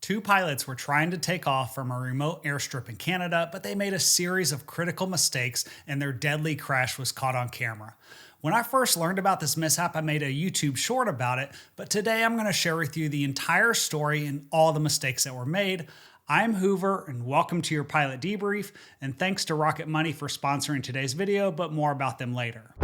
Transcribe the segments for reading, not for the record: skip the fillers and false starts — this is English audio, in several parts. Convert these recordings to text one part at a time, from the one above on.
Two pilots were trying to take off from a remote airstrip in Canada, but they made a series of critical mistakes and their deadly crash was caught on camera. When I first learned about this mishap, I made a YouTube short about it, but today I'm going to share with you the entire story and all the mistakes that were made. I'm Hoover and welcome to your pilot debrief, and thanks to Rocket Money for sponsoring today's video, but more about them later.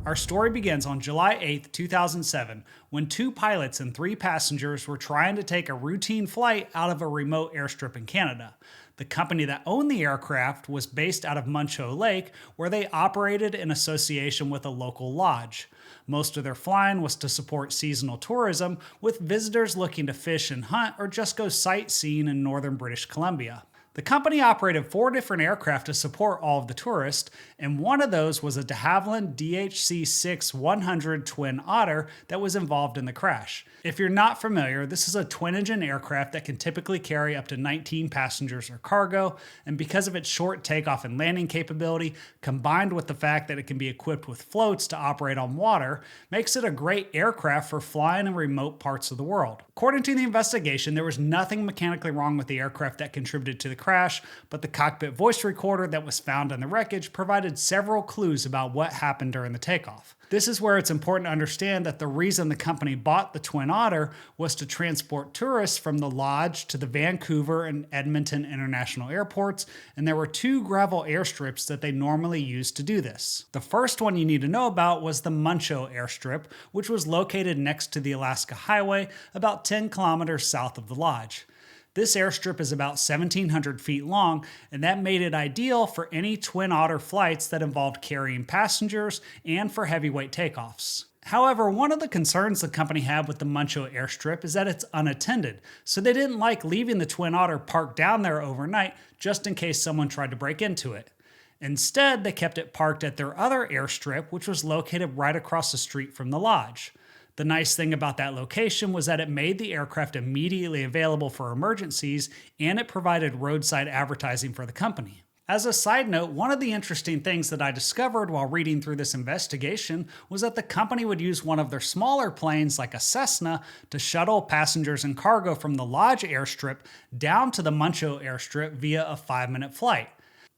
Our story begins on July 8, 2007, when two pilots and three passengers were trying to take a routine flight out of a remote airstrip in Canada. The company that owned the aircraft was based out of Muncho Lake, where they operated in association with a local lodge. Most of their flying was to support seasonal tourism, with visitors looking to fish and hunt or just go sightseeing in northern British Columbia. The company operated 4 different aircraft to support all of the tourists, and one of those was a de Havilland DHC-6-100 Twin Otter that was involved in the crash. If you're not familiar, this is a twin-engine aircraft that can typically carry up to 19 passengers or cargo, and because of its short takeoff and landing capability, combined with the fact that it can be equipped with floats to operate on water, makes it a great aircraft for flying in remote parts of the world. According to the investigation, there was nothing mechanically wrong with the aircraft that contributed to the crash, but the cockpit voice recorder that was found in the wreckage provided several clues about what happened during the takeoff. This is where it's important to understand that the reason the company bought the Twin Otter was to transport tourists from the lodge to the Vancouver and Edmonton international airports, and there were 2 gravel airstrips that they normally used to do this. The first one you need to know about was the Muncho airstrip, which was located next to the Alaska Highway, about 10 kilometers south of the lodge. This airstrip is about 1,700 feet long, and that made it ideal for any Twin Otter flights that involved carrying passengers and for heavyweight takeoffs. However, one of the concerns the company had with the Muncho airstrip is that it's unattended, so they didn't like leaving the Twin Otter parked down there overnight just in case someone tried to break into it. Instead, they kept it parked at their other airstrip, which was located right across the street from the lodge. The nice thing about that location was that it made the aircraft immediately available for emergencies, and it provided roadside advertising for the company. As a side note, one of the interesting things that I discovered while reading through this investigation was that the company would use one of their smaller planes, like a Cessna, to shuttle passengers and cargo from the Lodge airstrip down to the Muncho airstrip via a 5-minute flight.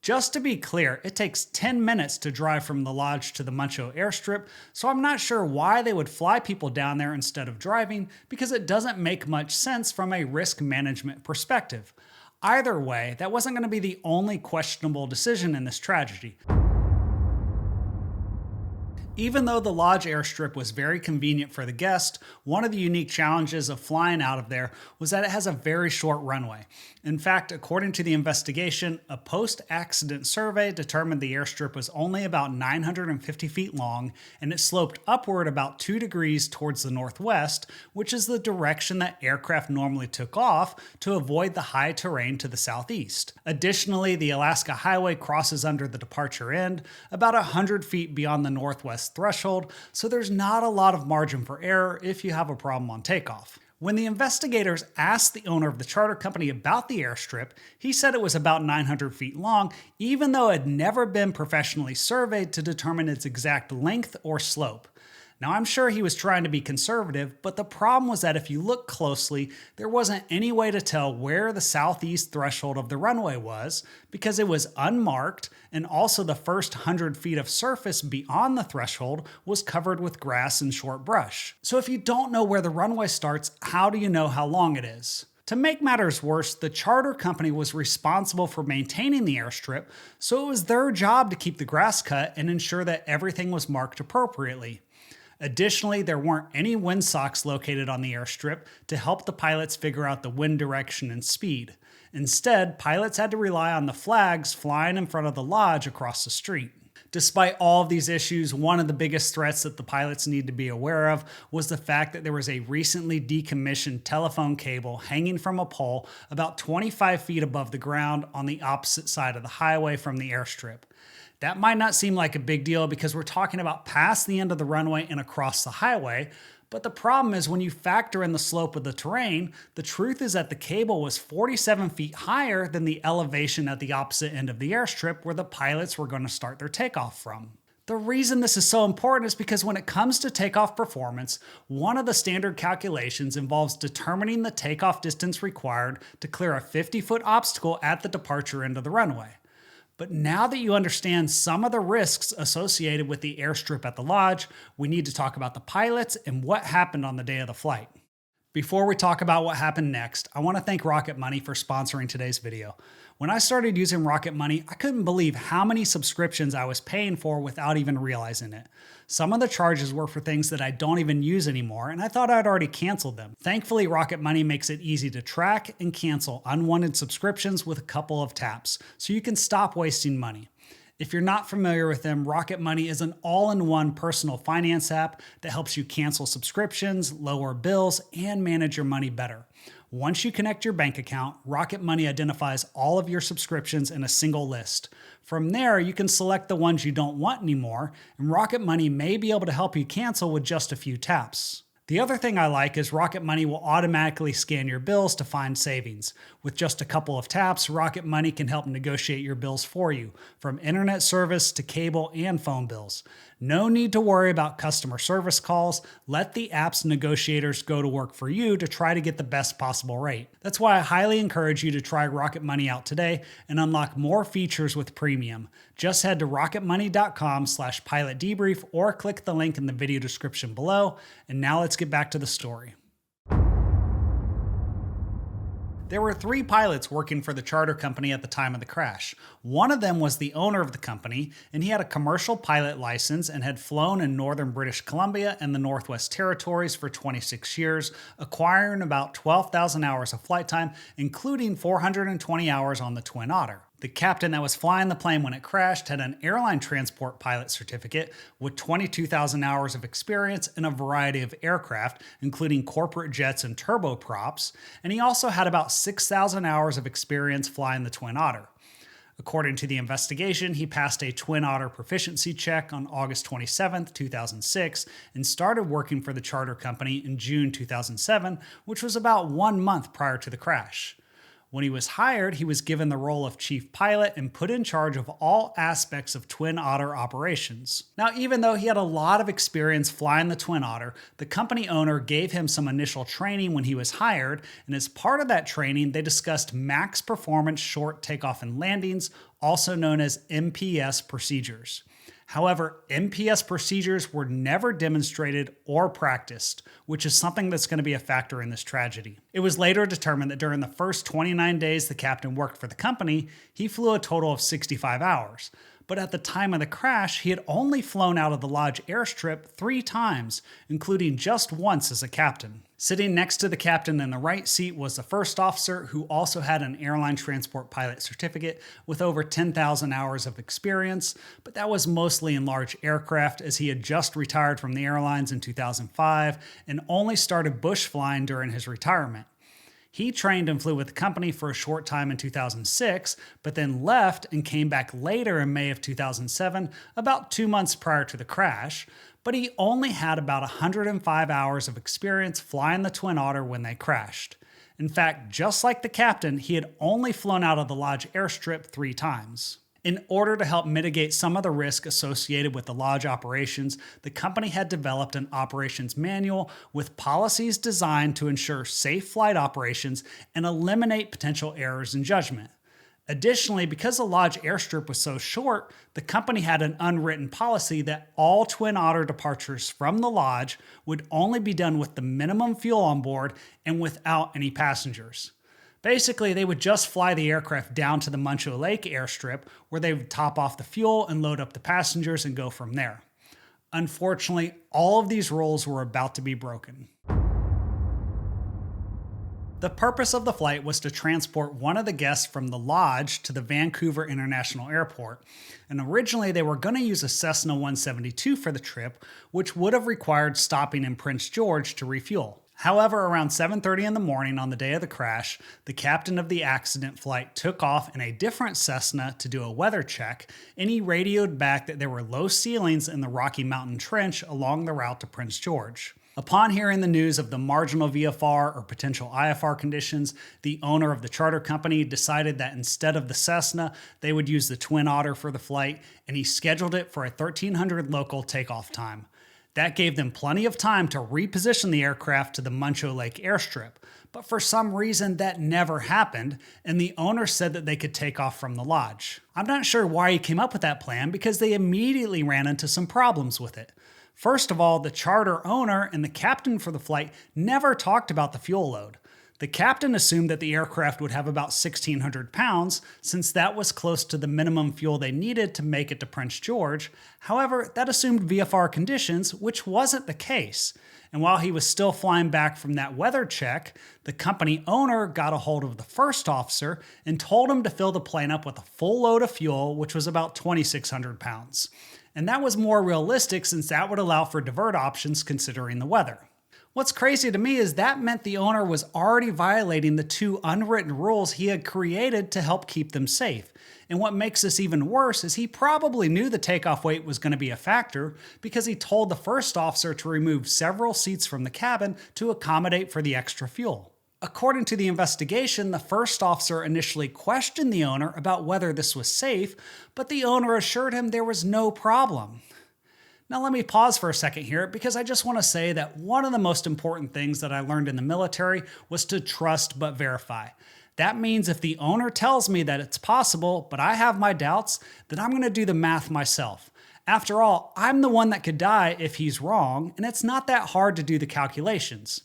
Just to be clear, it takes 10 minutes to drive from the lodge to the Muncho airstrip, so I'm not sure why they would fly people down there instead of driving, because it doesn't make much sense from a risk management perspective. Either way, that wasn't going to be the only questionable decision in this tragedy. Even though the Lodge airstrip was very convenient for the guest, one of the unique challenges of flying out of there was that it has a very short runway. In fact, according to the investigation, a post-accident survey determined the airstrip was only about 950 feet long, and it sloped upward about 2 degrees towards the northwest, which is the direction that aircraft normally took off to avoid the high terrain to the southeast. Additionally, the Alaska Highway crosses under the departure end, about 100 feet beyond the northwest threshold, so there's not a lot of margin for error if you have a problem on takeoff. When the investigators asked the owner of the charter company about the airstrip, he said it was about 900 feet long, even though it had never been professionally surveyed to determine its exact length or slope. Now, I'm sure he was trying to be conservative, but the problem was that if you look closely, there wasn't any way to tell where the southeast threshold of the runway was, because it was unmarked, and also the first 100 feet of surface beyond the threshold was covered with grass and short brush. So if you don't know where the runway starts, how do you know how long it is? To make matters worse, the charter company was responsible for maintaining the airstrip, so it was their job to keep the grass cut and ensure that everything was marked appropriately. Additionally, there weren't any windsocks located on the airstrip to help the pilots figure out the wind direction and speed. Instead, pilots had to rely on the flags flying in front of the lodge across the street. Despite all of these issues, one of the biggest threats that the pilots need to be aware of was the fact that there was a recently decommissioned telephone cable hanging from a pole about 25 feet above the ground on the opposite side of the highway from the airstrip. That might not seem like a big deal because we're talking about past the end of the runway and across the highway, But the problem is when you factor in the slope of the terrain, the truth is that the cable was 47 feet higher than the elevation at the opposite end of the airstrip where the pilots were going to start their takeoff from. The reason this is so important is because when it comes to takeoff performance, one of the standard calculations involves determining the takeoff distance required to clear a 50-foot obstacle at the departure end of the runway. But now that you understand some of the risks associated with the airstrip at the lodge, we need to talk about the pilots and what happened on the day of the flight. Before we talk about what happened next, I want to thank Rocket Money for sponsoring today's video. When I started using Rocket Money, I couldn't believe how many subscriptions I was paying for without even realizing it. Some of the charges were for things that I don't even use anymore, and I thought I'd already canceled them. Thankfully, Rocket Money makes it easy to track and cancel unwanted subscriptions with a couple of taps, so you can stop wasting money. If you're not familiar with them, Rocket Money is an all-in-one personal finance app that helps you cancel subscriptions, lower bills, and manage your money better. Once you connect your bank account, Rocket Money identifies all of your subscriptions in a single list. From there, you can select the ones you don't want anymore, and Rocket Money may be able to help you cancel with just a few taps. The other thing I like is Rocket Money will automatically scan your bills to find savings. With just a couple of taps, Rocket Money can help negotiate your bills for you, from internet service to cable and phone bills. No need to worry about customer service calls. Let the app's negotiators go to work for you to try to get the best possible rate. That's why I highly encourage you to try Rocket Money out today and unlock more features with premium. Just head to rocketmoney.com/pilotdebrief or click the link in the video description below. And now let's get back to the story. There were 3 pilots working for the charter company at the time of the crash. One of them was the owner of the company, and he had a commercial pilot license and had flown in northern British Columbia and the Northwest Territories for 26 years, acquiring about 12,000 hours of flight time, including 420 hours on the Twin Otter. The captain that was flying the plane when it crashed had an airline transport pilot certificate with 22,000 hours of experience in a variety of aircraft, including corporate jets and turboprops, and he also had about 6,000 hours of experience flying the Twin Otter. According to the investigation, he passed a Twin Otter proficiency check on August 27, 2006, and started working for the charter company in June 2007, which was about 1 month prior to the crash. When he was hired, he was given the role of chief pilot and put in charge of all aspects of Twin Otter operations. Now, even though he had a lot of experience flying the Twin Otter, the company owner gave him some initial training when he was hired, and as part of that training, they discussed max performance short takeoff and landings, also known as MPS procedures. However, MPS procedures were never demonstrated or practiced, which is something that's going to be a factor in this tragedy. It was later determined that during the first 29 days the captain worked for the company, he flew a total of 65 hours. But at the time of the crash, he had only flown out of the Lodge airstrip 3 times, including just once as a captain. Sitting next to the captain in the right seat was the first officer, who also had an airline transport pilot certificate with over 10,000 hours of experience, but that was mostly in large aircraft, as he had just retired from the airlines in 2005 and only started bush flying during his retirement. He trained and flew with the company for a short time in 2006, but then left and came back later in May of 2007, about 2 months prior to the crash, but he only had about 105 hours of experience flying the Twin Otter when they crashed. In fact, just like the captain, he had only flown out of the Lodge airstrip 3 times. In order to help mitigate some of the risk associated with the Lodge operations, the company had developed an operations manual with policies designed to ensure safe flight operations and eliminate potential errors in judgment. Additionally, because the Lodge airstrip was so short, the company had an unwritten policy that all Twin Otter departures from the Lodge would only be done with the minimum fuel on board and without any passengers. Basically, they would just fly the aircraft down to the Muncho Lake airstrip, where they would top off the fuel and load up the passengers and go from there. Unfortunately, all of these rules were about to be broken. The purpose of the flight was to transport one of the guests from the Lodge to the Vancouver International Airport, and originally they were going to use a Cessna 172 for the trip, which would have required stopping in Prince George to refuel. However, around 7:30 in the morning on the day of the crash, the captain of the accident flight took off in a different Cessna to do a weather check, and he radioed back that there were low ceilings in the Rocky Mountain Trench along the route to Prince George. Upon hearing the news of the marginal VFR or potential IFR conditions, the owner of the charter company decided that instead of the Cessna, they would use the Twin Otter for the flight, and he scheduled it for a 1300 local takeoff time. That gave them plenty of time to reposition the aircraft to the Muncho Lake airstrip, but for some reason that never happened, and the owner said that they could take off from the lodge. I'm not sure why he came up with that plan because they immediately ran into some problems with it. First of all, the charter owner and the captain for the flight never talked about the fuel load. The captain assumed that the aircraft would have about 1,600 pounds, since that was close to the minimum fuel they needed to make it to Prince George. However, that assumed VFR conditions, which wasn't the case. And while he was still flying back from that weather check, the company owner got a hold of the first officer and told him to fill the plane up with a full load of fuel, which was about 2,600 pounds. And that was more realistic since that would allow for divert options considering the weather. What's crazy to me is that meant the owner was already violating the two unwritten rules he had created to help keep them safe. And what makes this even worse is he probably knew the takeoff weight was going to be a factor because he told the first officer to remove several seats from the cabin to accommodate for the extra fuel. According to the investigation, the first officer initially questioned the owner about whether this was safe, but the owner assured him there was no problem. Now let me pause for a second here because I just want to say that one of the most important things that I learned in the military was to trust but verify. That means if the owner tells me that it's possible, but I have my doubts, then I'm going to do the math myself. After all, I'm the one that could die if he's wrong, and it's not that hard to do the calculations.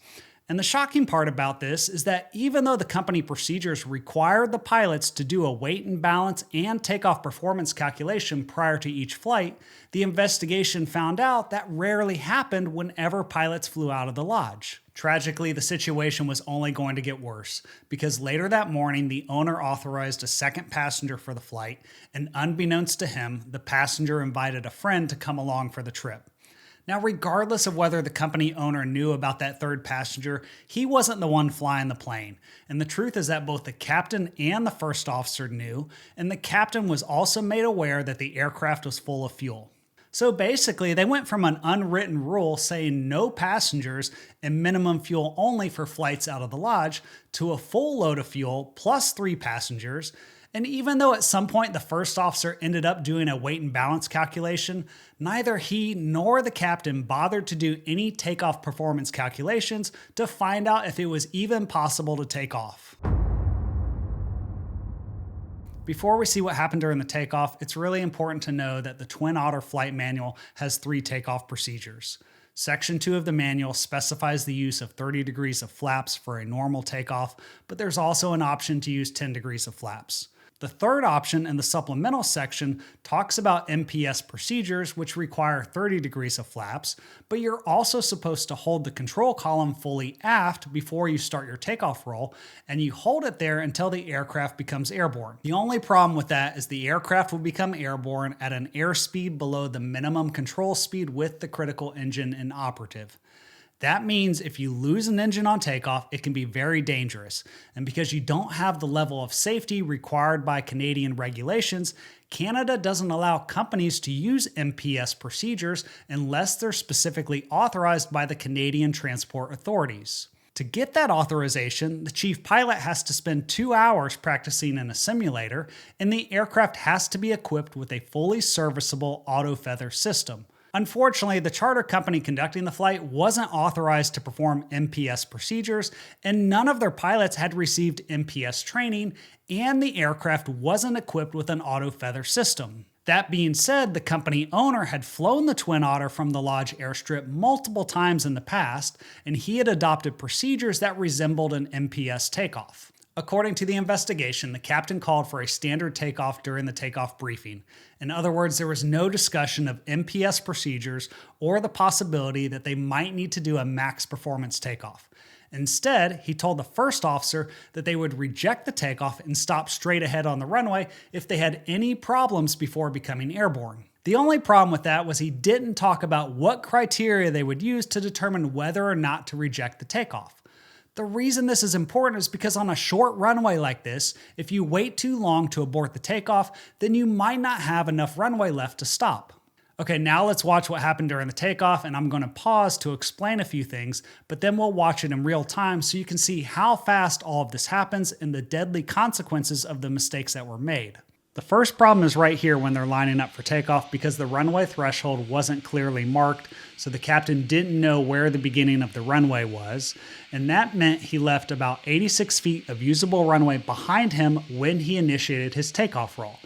And the shocking part about this is that even though the company procedures required the pilots to do a weight and balance and takeoff performance calculation prior to each flight, the investigation found out that rarely happened whenever pilots flew out of the lodge. Tragically, the situation was only going to get worse because later that morning, the owner authorized a second passenger for the flight, and unbeknownst to him, the passenger invited a friend to come along for the trip. Now, regardless of whether the company owner knew about that third passenger, he wasn't the one flying the plane. And the truth is that both the captain and the first officer knew, and the captain was also made aware that the aircraft was full of fuel. So basically, they went from an unwritten rule saying no passengers and minimum fuel only for flights out of the lodge to a full load of fuel plus 3 passengers. And even though at some point the first officer ended up doing a weight and balance calculation, neither he nor the captain bothered to do any takeoff performance calculations to find out if it was even possible to take off. Before we see what happened during the takeoff, it's really important to know that the Twin Otter flight manual has 3 takeoff procedures. Section 2 of the manual specifies the use of 30 degrees of flaps for a normal takeoff, but there's also an option to use 10 degrees of flaps. The third option in the supplemental section talks about MPS procedures, which require 30 degrees of flaps, but you're also supposed to hold the control column fully aft before you start your takeoff roll, and you hold it there until the aircraft becomes airborne. The only problem with that is the aircraft will become airborne at an airspeed below the minimum control speed with the critical engine inoperative. That means if you lose an engine on takeoff, it can be very dangerous. And because you don't have the level of safety required by Canadian regulations, Canada doesn't allow companies to use MPS procedures unless they're specifically authorized by the Canadian transport authorities. To get that authorization, the chief pilot has to spend 2 hours practicing in a simulator, and the aircraft has to be equipped with a fully serviceable auto feather system. Unfortunately, the charter company conducting the flight wasn't authorized to perform MPS procedures, and none of their pilots had received MPS training, and the aircraft wasn't equipped with an auto feather system. That being said, the company owner had flown the Twin Otter from the Lodge airstrip multiple times in the past, and he had adopted procedures that resembled an MPS takeoff. According to the investigation, the captain called for a standard takeoff during the takeoff briefing. In other words, there was no discussion of MPS procedures or the possibility that they might need to do a max performance takeoff. Instead, he told the first officer that they would reject the takeoff and stop straight ahead on the runway if they had any problems before becoming airborne. The only problem with that was he didn't talk about what criteria they would use to determine whether or not to reject the takeoff. The reason this is important is because on a short runway like this, if you wait too long to abort the takeoff, then you might not have enough runway left to stop. Okay, now let's watch what happened during the takeoff, and I'm going to pause to explain a few things, but then we'll watch it in real time so you can see how fast all of this happens and the deadly consequences of the mistakes that were made. The first problem is right here when they're lining up for takeoff because the runway threshold wasn't clearly marked, so the captain didn't know where the beginning of the runway was, and that meant he left about 86 feet of usable runway behind him when he initiated his takeoff roll.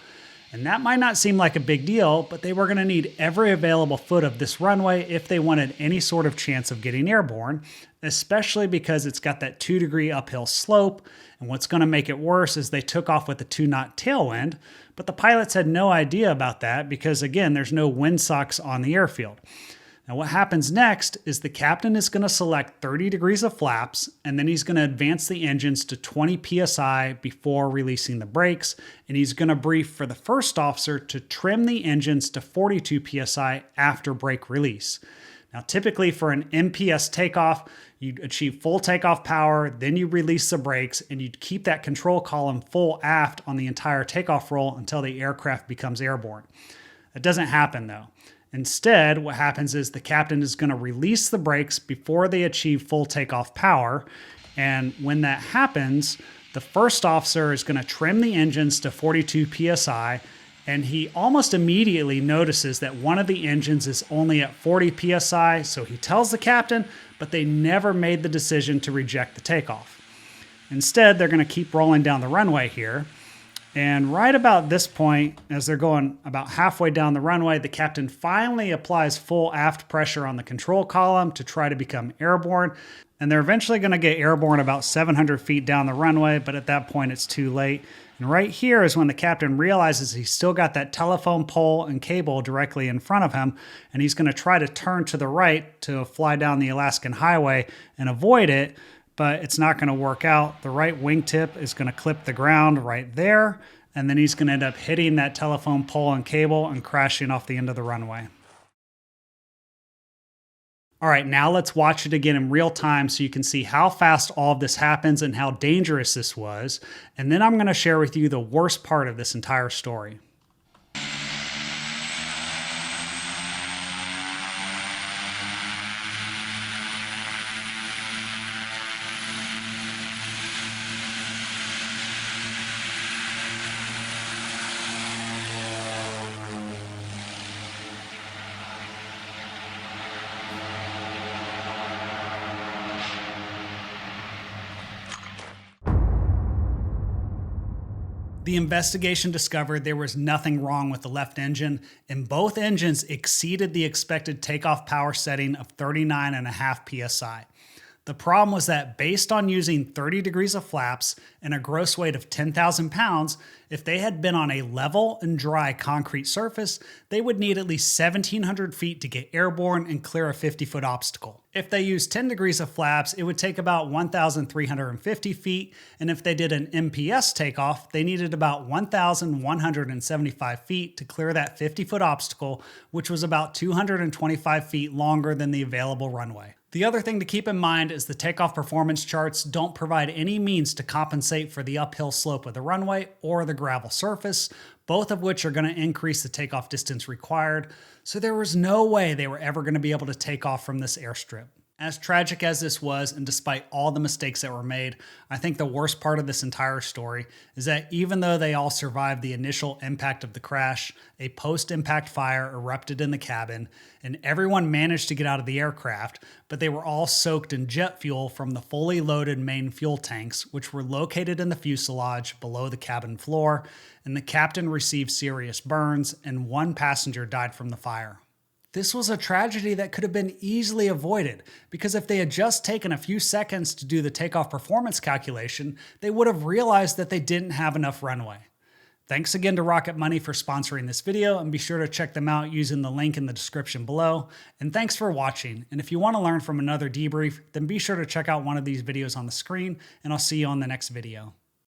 And that might not seem like a big deal, but they were going to need every available foot of this runway if they wanted any sort of chance of getting airborne, especially because it's got that 2-degree uphill slope. And what's going to make it worse is they took off with a 2-knot tailwind, but the pilots had no idea about that because, again, there's no windsocks on the airfield. Now what happens next is the captain is going to select 30 degrees of flaps, and then he's going to advance the engines to 20 psi before releasing the brakes, and he's going to brief for the first officer to trim the engines to 42 psi after brake release. Now typically for an MPS takeoff, you'd achieve full takeoff power, then you release the brakes, and you'd keep that control column full aft on the entire takeoff roll until the aircraft becomes airborne. That doesn't happen though. Instead, what happens is the captain is going to release the brakes before they achieve full takeoff power. And when that happens, the first officer is going to trim the engines to 42 psi. And he almost immediately notices that one of the engines is only at 40 psi. So he tells the captain, but they never made the decision to reject the takeoff. Instead, they're going to keep rolling down the runway here. And right about this point, as they're going about halfway down the runway, the captain finally applies full aft pressure on the control column to try to become airborne. And they're eventually going to get airborne about 700 feet down the runway, but at that point it's too late. And right here is when the captain realizes he's still got that telephone pole and cable directly in front of him, and he's going to try to turn to the right to fly down the Alaskan highway and avoid it. But it's not going to work out. The right wingtip is going to clip the ground right there, and then he's going to end up hitting that telephone pole and cable and crashing off the end of the runway. All right, now let's watch it again in real time so you can see how fast all of this happens and how dangerous this was. And then I'm going to share with you the worst part of this entire story. The investigation discovered there was nothing wrong with the left engine, and both engines exceeded the expected takeoff power setting of 39.5 psi. The problem was that based on using 30 degrees of flaps and a gross weight of 10,000 pounds, if they had been on a level and dry concrete surface, they would need at least 1,700 feet to get airborne and clear a 50-foot obstacle. If they used 10 degrees of flaps, it would take about 1,350 feet, and if they did an MPS takeoff, they needed about 1,175 feet to clear that 50-foot obstacle, which was about 225 feet longer than the available runway. The other thing to keep in mind is the takeoff performance charts don't provide any means to compensate for the uphill slope of the runway or the gravel surface, both of which are going to increase the takeoff distance required, so there was no way they were ever going to be able to take off from this airstrip. As tragic as this was, and despite all the mistakes that were made, I think the worst part of this entire story is that even though they all survived the initial impact of the crash, a post-impact fire erupted in the cabin, and everyone managed to get out of the aircraft, but they were all soaked in jet fuel from the fully loaded main fuel tanks, which were located in the fuselage below the cabin floor, and the captain received serious burns, and one passenger died from the fire. This was a tragedy that could have been easily avoided, because if they had just taken a few seconds to do the takeoff performance calculation, they would have realized that they didn't have enough runway. Thanks again to Rocket Money for sponsoring this video, and be sure to check them out using the link in the description below. And thanks for watching. And if you want to learn from another debrief, then be sure to check out one of these videos on the screen, and I'll see you on the next video.